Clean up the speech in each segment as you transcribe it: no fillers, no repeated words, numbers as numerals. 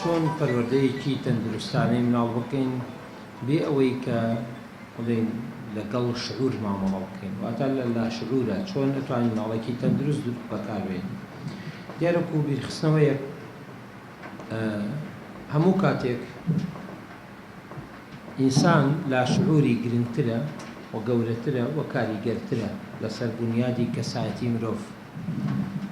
چۆن پەروەردەیەکی تەندروستانەی مناڵ بکەین بێ ئەوەی کە بڵێن لەگەڵ شعور مامەڵە بکەین، واتە لە لاشعورە چۆن ئەتوانین مناڵێکی تەندروست بەکاربێنین. دیارەکو بیرخستنەوەیە هەموو کاتێک ئینسان لاشعوری گرنگترە و گەورەترە و کاریگەرترە لەسەر بنیادی کەسایەتی مرۆڤ.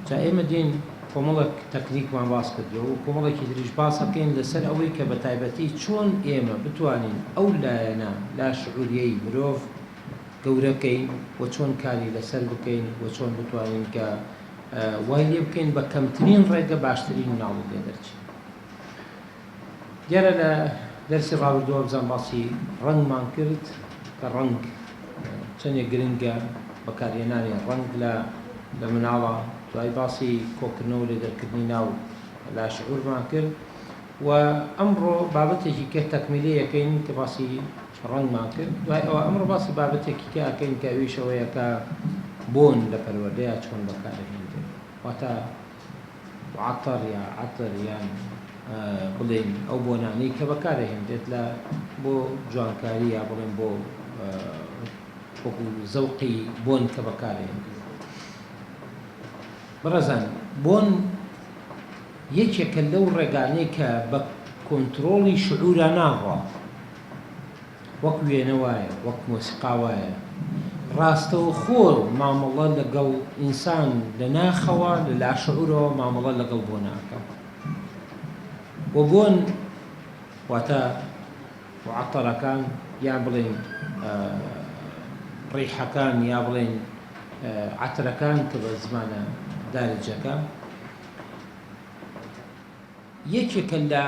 جا ئێمە دێن کۆمەڵێک تەکنیکمان باس کردەوە و کۆمەڵێکی تریش باس دەکەین لەسەر ئەوەی کە بە تایبەتی چۆن ئێمە بتوانین ئەو لایەنە لاشعوریەی مرۆڤ گەورەکەین و چۆن کاری لەسەر بکەین و چۆن بتوانین کە وای لێ بکەین بە کەمترین ڕێگە باشترین مناڵ لێ دەرچین. دیارە لە دەرسی ڕابردووە بزان باسی ڕەنگمان کرد کە ڕەنگ چەندێک گرنگە بەکارهێنانی ڕەنگ لە مناڵە، دوای باسی کۆکردنەوە لێ دەرکردنی ناو لاشعورمان کرد و ئەمڕۆ بابەتێکی کە تەکمیلیەکەین کە باسی ڕەنگمان کرد. دوای ئەوە ئەمڕۆ باسی بابەتێکی کە ئەکەین کە ئەویشەوەیە کە بۆن لە پەروەردەیە چۆن بەکارهێنرێت، واتە عەتەر یا عەتر یان بڵێن ئەو بۆنانەی کە بەکارهێنرێت لە بۆ جوانکاری یا بڵێن بۆ وەکو زەوقی بۆن کە بەکارهێنرێت. بەڕێزان، بۆن یەکێکە لەو ڕێگانەی کە بە کۆنتڕۆڵی شعورە ناڕوا، وەک وێنە وایە، وەک مۆسیقا وایە، ڕاستەوە خۆ مامەڵە لەگەڵ ئینسان لە ناخەوە لە لاشعورەوە مامەڵە لەگەڵ بۆناکە. و بۆن واتە عەتەرەکان یان بڵێن ڕیحەکان یا بڵێن عەترەکان کە بە زمانە دارجەکە یەکێکە لە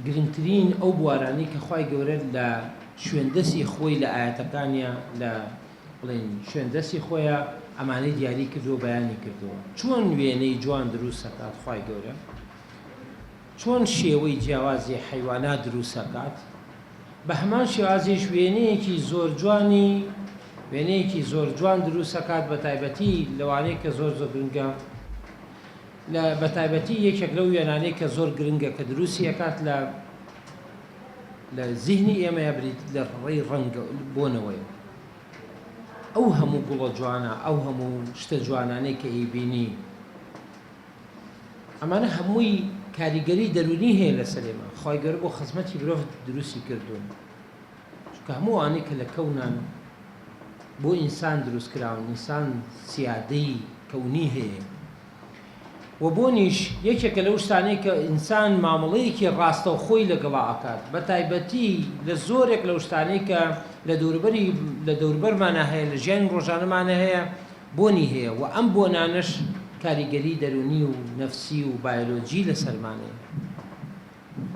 گرنگترین ئەو بوارانەی کە خوای گەورە لە شوێندەسی خۆی لە ئاەتەکانیە لە بڵێن شوێندەسی خۆیە ئەمانەی دیاری کردو و بەیانی کردەوە. چۆن وێنەی جوان دروست دەکات خوای گەورە، چۆن شێوەی جیاوازی حیوانات دروست دەکات، بە هەمان شێوازیش وێنەیەکی زۆر جوان دروست دەکات، بە تایبەتی لەوانەیە کە زۆر گرنگە، بە تایبەتی یەکێک لەو وێنانەی کە زۆر گرنگە کە دروستی دەکات لە زیهنی ئێمەیە بریت لە ڕێی ڕەنگە بۆنەوەی. ئەو هەموو گوڵە جوانە، ئەو هەموو شتە جوانانەی کە ئیبینی، ئەمانە هەمووی کاریگەری دەرونی هەیە لەسەر ئێمە. خوای گەورە بۆ خزمەتی مرۆڤ دروستی کردوون، چونکە هەموو ئەوانەی کە لە کەونان بۆ ئینسان دروست کراون، ئینسان سیادەی کەونی هەیە. و بۆنیش یەکێکە لەو شتانەی کە ئینسان مامەڵەیەکی ڕاستەوخۆی لەگەڵا ئەکات، بە تایبەتی لە زۆرێک لەو شتانەی کە لە دەوروبەرمانە هەیە، لە ژیانی ڕۆژانەمانە هەیە، بۆنی هەیە و ئەم بۆنانش کاریگەری دەرونی و نەفسی و بایۆلۆجی لەسەرمانەیە.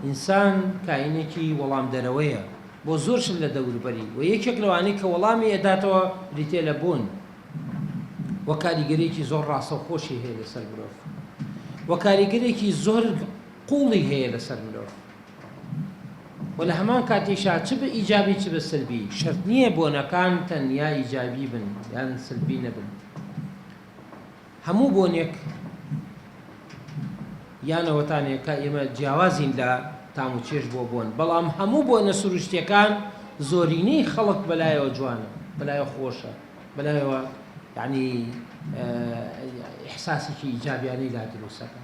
ئینسان کاینێکی وەڵام دەرەوەیە بۆ زۆر شت لە دەوروبەری، و یەکێک لەوانەی کە وەڵامی ئەداتەوە بریتێ لە بۆن، و کاریگەرێکی زۆر ڕاستەوخۆشی هەیە لەسەر مرۆڤ، و کاریگەرێکی زۆر قوڵی هەیە لەسەر مرۆڤ. و لە هەمان کاتێشا چ بە ئیجابی چ بە سلبی، شەرت نییە بۆنەکان تەنیا ئیجابی بن یان سلبی نەبن. هەموو بۆنێک یانەوەتانێک کە ئێمە جیاوازین لە تام و چێش بۆ بۆن، بەڵام هەموو بۆنە سروشتیەکان زۆرینەی خەڵک بەلایەوە جوانە، بەلایەوە خۆشە، بەلایەوە یعنی ئیحساسێکی ئیجابیانەی لا دروستەکە.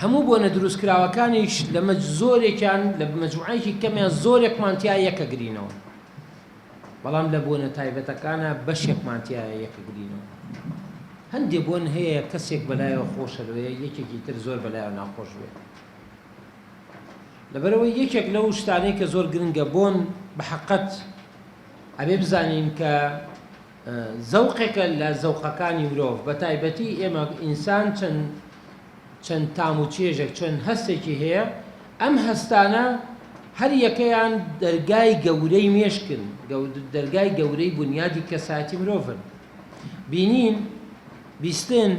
هەموو بۆنە دروستکراوەکانیش لە زۆرێکیان لە مەجموعەیەکی کەمیان زۆرێکمانتیا یەکە گرینەوە، بەڵام لە بۆنە تایبەتەکانە بەشێکمانتیایە یەکە گرینەوە. هەندێک بۆن هەیە کەسێک بەلایەوە خۆشە لەوەیە، یەکێکی تر زۆر بەلایەوە ناخۆش بێت. لەبەرەوەی یەکێک لەو شتانەی کە زۆر گرنگە بۆن بەحەقەت ئەبێ بزانین کە زەوقێکە لە زەوقەکانی مرۆڤ، بە تایبەتی ئێمە ئینسان چەند تام و چێژێک چەند هەستێکی هەیە، ئەم هەستانە هەر یەکەیان دەرگای گەورەی مێشکن، دەرگای گەورەی بنیادی کەسایەتی مرۆڤن. بینین، بیستن،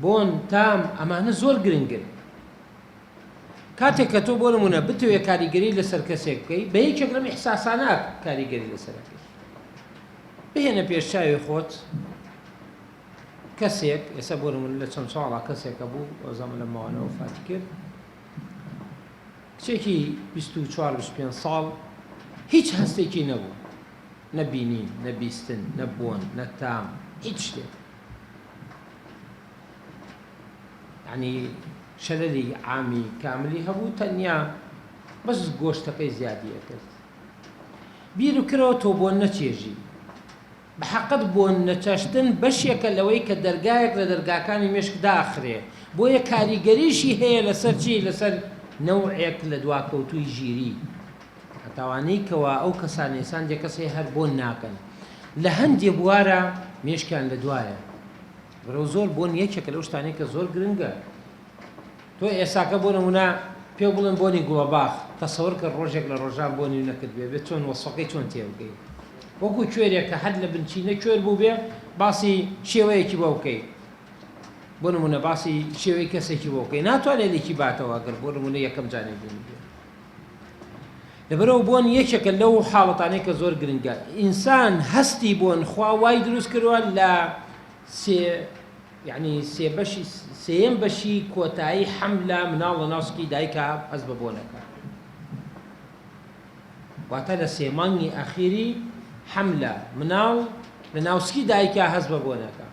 بۆن، تام، ئەمانە زۆر گرنگن. کاتێک کە تۆ بۆ نمونە بتوێ کاریگەری لەسەر کەسێک بکەی، بە یەکێک لەم ئیحساسانە کاریگەری لەسەرەکەی. بهێنە پێش چاوی خۆت کەسێک، ئێستا بۆ نمونە لە چەند ساڵا کەسێکە بوو، ئەو زەمانە لە ماوانە وەفاتی کرد، کچێکی 24 ساڵ هیچ هەستێکی نەبوو، نەبینین، نەبیستن، نەبوون، نەتام، هیچ شتێک. یعنی شەلەلی عامی کاملی هەبوو، تەنیا بەس گۆشتەکەی زیادیە کرد. بیر و کرەوە تۆ بۆ نەچێژی، بە حەقت بۆ نەچەشتن بەشێکە لەوەی کە دەرگایەک لە دەرگاکانی مێشک داخرێ، بۆیە کاریگەریشی هەیە لەسەر چی؟ لەسەر نەوعێک لە دواکەوتووی ژیری، هەتاوانەی کەوا ئەو کەسانی ئێسان کەسێ هەر بۆن ناکەن. لە هەندێ بوارە مێشکیان لە دوایە، بەرەو زۆر بۆن یەکێکە لەو شتانەی کە زۆر گرنگە. تۆ ئێساکە بۆ نمونە پێ بڵێن بۆنی گوڵەباخ، تەسەوەر کە ڕۆژێک لە ڕۆژان بۆنی نەکرد بێ چۆن وەسفەکەی چۆن تێبگەی، وەکو کوێرێک کە هەر لە بنچینە کوێر بوو بێ باسی شێوەیەکی بۆ بکەی، بۆ نمونە باسی شێوەی کەسێکی بۆ بکەی، ناتوانێت لێکی باتەوە گەر بۆ نمونە یەکەم جانێ بینی بێ. لەبەرەوە بۆن یەکێکە لەو حاڵەتانەی کە زۆر گرنگە. ئینسان هەستی بۆن خوا وای دروست کردووە لە یعنی سێیەم بەشی کۆتایی حەملە مناڵ لە ناوسکی دایکە هەز بە بۆنەکە، واتە لە سێ مانگی ئەخیری حەملە مناڵ لە ناوسکی دایکە هەز بە بۆنەکە.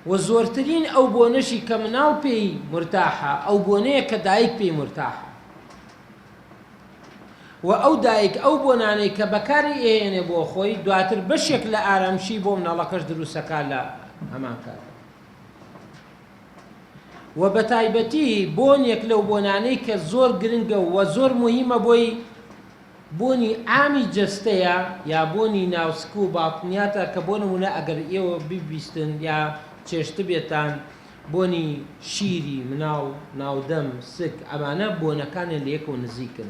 و زۆرترین ئەو بۆنەشی کە مناڵ پێی مرتاحە ئەو بۆنەیە کە دایک پێی مرتاحە، و ئەو دایک ئەو بۆنانەی کە بەکاری ئێنێ بۆ خۆی دواتر بەشێک لە ئارامشی بۆ مناڵەکەش دروستەکە لە هەمان کات. و بە تایبەتی بۆنێک لەو بۆنانەی کە زۆر گرنگە و زۆر مهمە بۆی بۆنی ئامی جەستەیە یا بۆنی ناوسک و باڵقنیاتە، کە بۆ نمونە ئەگەر ئێوە بیبیستن یا چێشت بێتان بۆنی شیری مناڵ، ناودەم، سک، ئەمانە بۆنەکانیان لە یەکەوە نزیکن.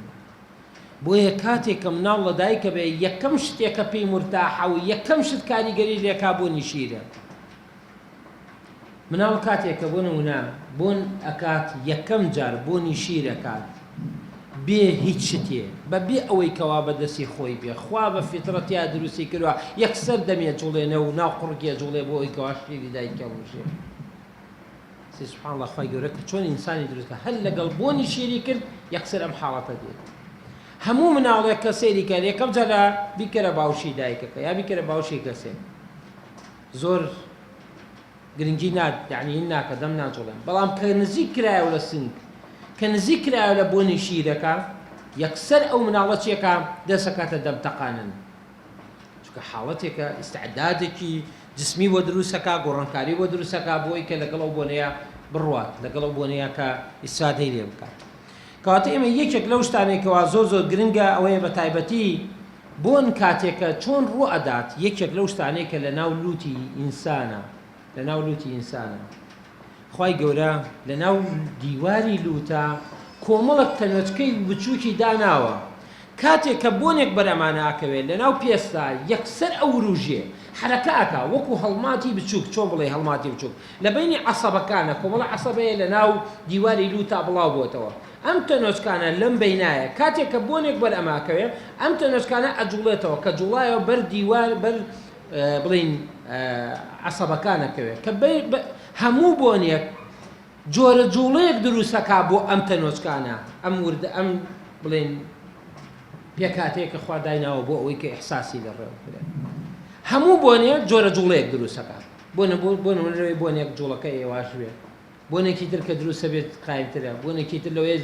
بۆیە کاتێک کە مناڵ لە دایکە بێ یەکەم شتێکە پێی مرتاحە و یەکەم شت کاریگەری لێکا بۆنی شیرە. مناڵ کاتێکە بۆ نمونە بۆن ئەکات یەکەم جار بۆنی شیرەکات بێ هیچ شتێ، بەبێ ئەوەی کەوا بەدەستی خۆی بێ، خوا بە فیترەتیا دروستی کردووە یەکسەر دەمێ جوڵێنە و ناو قوڕکێ جوڵێ بۆ ئەوی کەوا شیری دایکە وژێ. سبحان الله، خوای گەورە کە چۆن ئینسانی دروستکە هەر لەگەڵ بۆنی شیری کرد یەکسەر ئەم حاڵەتە دێت. هەموو مناڵێک کە سەیری کرد یەکەم جار لە بیکەرە باوشی دایکەکە یا بیکەرە باوشی کەسێک زۆر گرنگی یعنی ناکە دەم ناجوڵێن، بەڵام کە نزیک کرایەوە لە سنگ، کە نزیک کرایەوە لە بۆنی شیرەکە یەکسەر ئەو مناڵە چێکە دەسەکاتە دەم تەقانن، چونکە حاڵەتێکە ئیستعدادێکی جسمی بۆ دروستەکە، گۆڕانکاری بۆ دروستەکە بۆی کە لەگەڵ ئەو بۆنەیە بڕوات، لەگەڵ ئەو بۆنەیە کە ئیسادەی لێ بکات. کەواتە ئێمە یەکێک لەو شتانێکەوە زۆر زۆر گرنگە ئەوەیە بە تایبەتی بۆن کاتێکە چۆن ڕوو ئەدات. یەکێک لەو شتانێکە لە ناو لوتی ئینسانە، لە ناو لوتی ئینسانە خوای گەورە لە ناو دیواری لوتە کۆمەڵک تەنۆچکەی بچووکی داناوە، کاتێک کە بۆنێک بەرەمانە ئاکەوێت لە ناو پێستا یەکسەر ئەو ڕوژێ حرەکە ئاکا وەکو هەڵماتی بچووک، چۆن بڵێ هەڵماتی بچووک لە بینی عەسەبەکانە، کۆمەڵە عەسەبەیە لە ناو دیواری لوتا بڵاو بۆتەوە. ئەم تەنۆچکانە لەم بینایە کاتێک کە بۆنێک بەرەماکەوێت ئەم تەنۆچکانە ئەجوڵێتەوە، کە جوڵایەوە بەر دیوار بەر بڵین عەسەبەکانەکەوێت، کە هەموو بۆنێک جۆرە جوڵەیەک دروستەکا بۆ ئەم تەنۆچکانە، ئەم بڵین پێکاتەیە کە خوا دایناوە بۆ ئەوەی کە ئیحساسی لەڕێوە بدەن. هەموو بۆنێک جۆرە جوڵەیەک دروستەکە، بۆ نمونەوەی بۆنێک جوڵەکە ئێواش بێت، بۆنێکی تر کە دروستە بێت قایمترە، بۆنێکی تر لەوەیە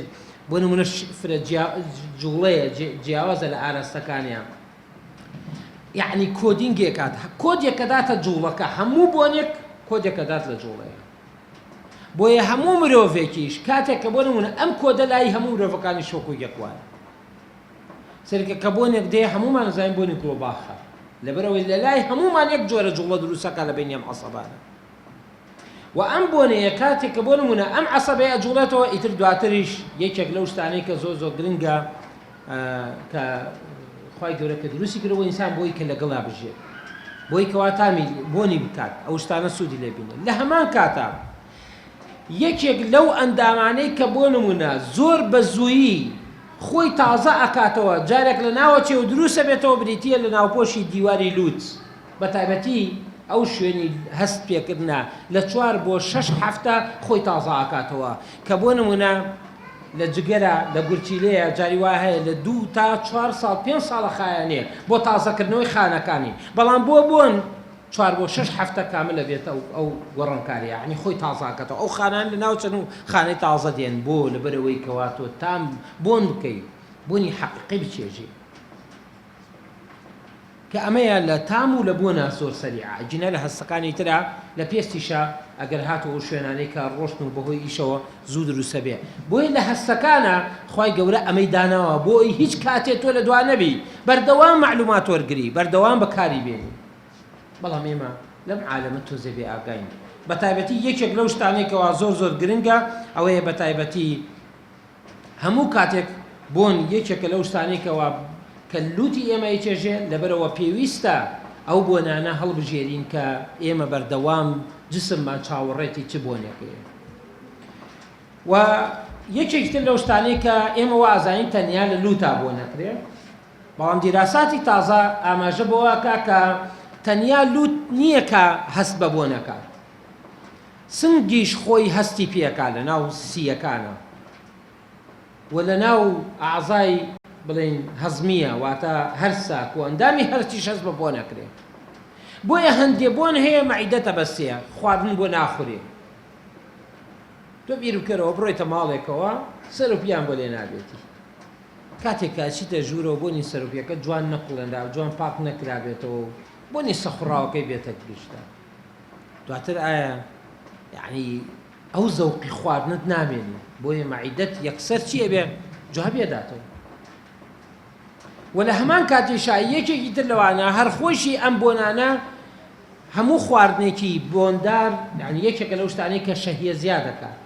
بۆ نمونە فرە جوڵەیە جیاوازە لە ئاراستەکانیان، یعنی کۆدینگێکات کۆدێکە داتە جوڵەکە، هەموو بۆنێک کۆدێکە دات لە جوڵەیە. بۆیە هەموو مرۆڤێکیش کاتێک کە بۆ نمونە ئەم کۆدە لای هەموو مرۆڤەکانی شۆکو یەکوانە، سەرکە کە بۆنێک دێ هەمومان زانین بۆنی گڵۆباخە، لەبەرەوەی لە لای هەموومان یەک جۆرە جوڵە دروستەکە لە بینی ئەم عەسەبانە. و ئەم بۆنەیە کاتێک کە بۆ نمونە ئەم عەسەبەیە ئەجوڵێتەوە ئیتر دواتریش یەکێک لەو شتانەی کە زۆر زۆر گرنگە کە خوای گەورە کە دروستی کردەوە ئینسان بۆی کە لەگەڵا بژێت، بۆی کەوا تامی بۆنی بکات، ئەو شتانە سوودی لێ بینێت. لە هەمان کاتە یەکێک لەو ئەندامانەی کە بۆ نمونە زۆر بە زوویی خۆی تازە ئەکاتەوە، جارێک لە ناوەچێ و دروستە بێتەوە بریتیە لە ناوپۆشی دیواری لوت، بە تایبەتی ئەو شوێنی هەست پێکردنا لە 4 بۆ 6 هەفتە خۆی تازە ئاکاتەوە، کە بۆ نمونە لە جگەرە لە گورچیلەیە جاری وا هەیە لە 2 تا 4 ساڵ 5 ساڵە خایانەیە بۆ تازەکردنەوەی خانەکانی بەڵام بۆن 4 بۆ 6 هەفتە کاملە بێتە ئەو گۆڕانکاریە یعنی خۆی تازاکەتەوە ئەو خانان لە ناو چەند و خانەی تازە دێن بۆ لەبەرەوەی کەوا تۆ تام بۆن بکەیت بوونی حەقیقی بچێژی کە ئەمەیە لە تام و لە بۆنە زۆر سەریعە جنە لە هەستەکانی ترا لە پێستیشە ئەگەر هاتەوە شوێنانەی کە ڕۆشتن و بەهۆی ئیشەوە زوو دروستە بێ بۆیە لە هەستەکانە خی گەورە ئەمەی داناوە بۆی هیچ کاتێک تۆ لە دوا نەبی بەردەوام معلومات وەرگری بەردەوام بەکاری بێنی بەڵام ئێمە لەم عالەمە تۆزە بێ ئاگاین بە تایبەتی یەکێک لەو شتانێکەوە زۆر گرنگە ئەوەیە بە تایبەتی هەموو کاتێک بۆن یەکێکە لەو شتانێکەوە کە لوتی ئێمە یچێژێ لەبەرەوە پێویستە ئەو بۆنانە هەڵبژێرین کە ئێمە بەردەوام جسممان چاوەڕێتی چ بۆنێکەیە و یەکێکتر لەو شتانەی کە ئێمە وازانین تەنیا لە لوتا بۆ نەکرێ بەڵام دیراساتی تازە ئاماژە بۆواکە کە تەنیا لوت نییە کە هەست بە بۆنەکە سنگیش خۆی هەستی پێکا لە ناو سیەکانە و لە ناو ئاعزای بڵێن هەزمیە واتە هەرسا و ئەندامی هەرچیش هەست بە بۆ نەکرێ بۆیە هەندێ بۆن هەیە مەعیدەتە بەستەیە خواردن بۆ ناخورێ تۆ بیر بکەرەوە بڕۆیتە ماڵێکەوە سەرۆپیان بۆ لێ نابێتی کاتێک کاچیتە ژوورەوە بۆنی سەرۆپیەکە جوان نەقڵێنرا جوان پاک نەکرابێتەوە بۆنی سەخوڕاوەکەی بێتە گشتە دواتر ئایا یعنی ئەو زەوقی خواردنت نامێنی بۆیە مەعیدەت یەکسەر چییە بێ جواب بێداتەوە و لە هەمان کاتێشا یەکێکی تر لەوانە هەر خۆشی ئەم بۆنانە هەموو خواردنێکی بۆندار یعنی یەکێکە لەو شتانەی کە شەهیە زیاد دەکات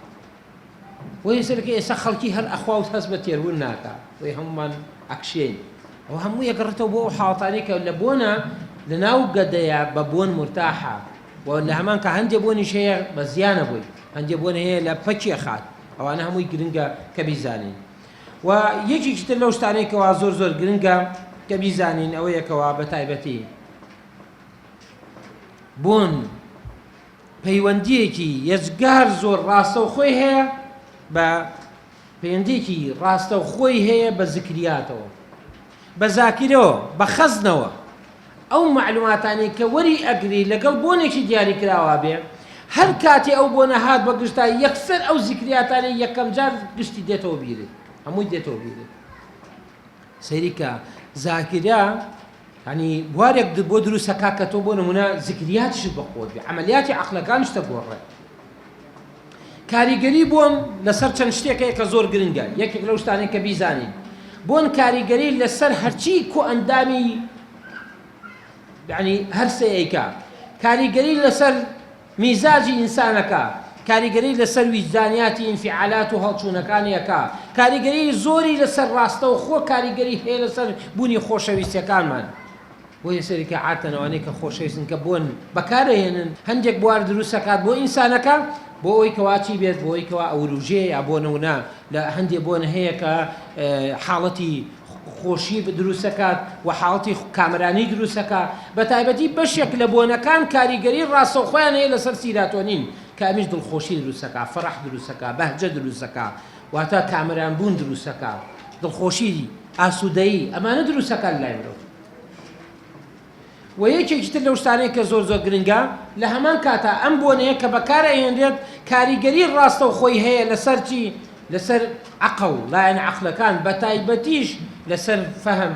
وەی سەرەکە ئێستا خەڵکی هەر ئەخواوت هەست بە تێروون ناکات وەی هەمومان ئەکشێن ئەو هەموو یەگەڕێتەوە بۆ ئەو حاڵەتانەی کە لە بۆنە لە ناو گەدەیە بە بۆن مرتاحە و لە هەمان کە هەندێک بۆنیش هەیە بە زیانە بووی هەندێک بۆن هەیە لە پەکێ خات ئەوانە هەمووی گرنگە کە بیزانین و یەکێکی تر لەو شتانەی کەوا زۆر گرنگە کە بیزانین ئەوەیەکەوە بە تایبەتی بۆن پەیوەندیەکی یەجگار زۆر ڕاستە و خۆی هەیە بە پەیوەندیەکی ڕاستە و خۆی هەیە بە زکریاتەوە بە زاکیرەوە بە خەزنەوە ئەو معلوماتانی کە وەری ئەگری لەگەڵ بۆنێکی دیاری کراوە بێ هەر کاتی ئەو بۆنە هات بە گشتا یەکسەر ئەو زیکریاتانی یەکەم جار گشتی دێتەوە بیرێت هەمووی دێتەوە بیرێت سەیریکە زاکریا ینی بوارێک بۆ دروستەکە کە تۆ بۆ نمونە زیکریاتیشت بەخۆت بێ عەمەلیاتی عەقلەکانیشتە گۆڕێ کاریگەری بۆن لەسەر چەند شتێکەیە کە زۆر گرنگە یەکێک لەو شتانەی کە بیزانین بۆن کاریگەری لەسەر هەرچی کۆ ئەندامی یعنی هەرسەیەکە کاریگەری لەسەر میزاجی ئینسانەکە کاریگەری لەسەر ویجدانیاتی ئینفعالات و هەڵچوونەکانیەکە کاریگەری زۆری لەسەر ڕاستە و خۆ کاریگەری هەیە لەسەر بوونی خۆشەویستیەکانمان بۆ یەسەرێکە عاتەنەوانەی کە خۆشەویستن کە بۆن بەکارهێنن هەندێک بوار دروستەکات بۆ ئینسانەکە بۆ ئەوەی کەواچی بێت بۆ ئەوەی کەوا ئەوروژێ یا بۆ نمونە لە هەندێک بۆن هەیە کە حاڵەتی خۆشی دروستەکات و حاڵەتی کامرانی دروستەکە بە تایبەتی بەشێک لە بۆنەکان کاریگەری ڕاستە و خۆیان هەیە لەسەر سیراتۆنین کە ئەمیش دڵخۆشی دروستەکە فەرەح دروستەکە بەهجە دروستەکە واتە کامران بوون دروستەکە دڵخۆشی ئاسوودەیی ئەمانە دروستەکە لای مرۆڤ و یەکێکی تر لەو شتانەیە کە زۆر گرنگە لە هەمان کاتە ئەم بۆنەیە کە بەکارهێنرێت کاریگەری ڕاستە و خۆی هەیە لەسەر چی لەسەر عەقڵ لایەنە عەقلەکان بە تایبەتیش لەسەر فەهم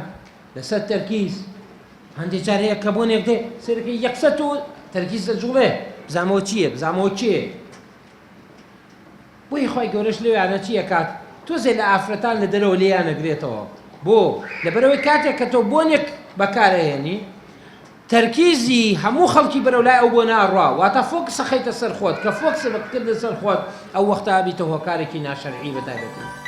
لەسەر تەرکیز هەندێک جار هەیە کە بۆنێک دێ سەرەکەی یەکسەر و تەرکیز دەجوڵێ بزانمەوە چییە بزانمەوە چییە بۆی خۆی گەورەش لێوانە چییە کات تۆزێ لە ئافرەتان لە دەرەوە لێیان نەگرێتەوە بۆ لەبەرەوەی کاتێک کە تۆ بۆنێک بەکارهێنی تەرکیزی هەموو خەڵکی بەرەو لای ئەو بۆ ناڕوا واتە فۆکسە خەیتە سەر خۆت کە فۆکسە بەکردە سەر خۆت ئەو وەختە بیتە هۆکارێکی ناشەرعی بەتایبەتی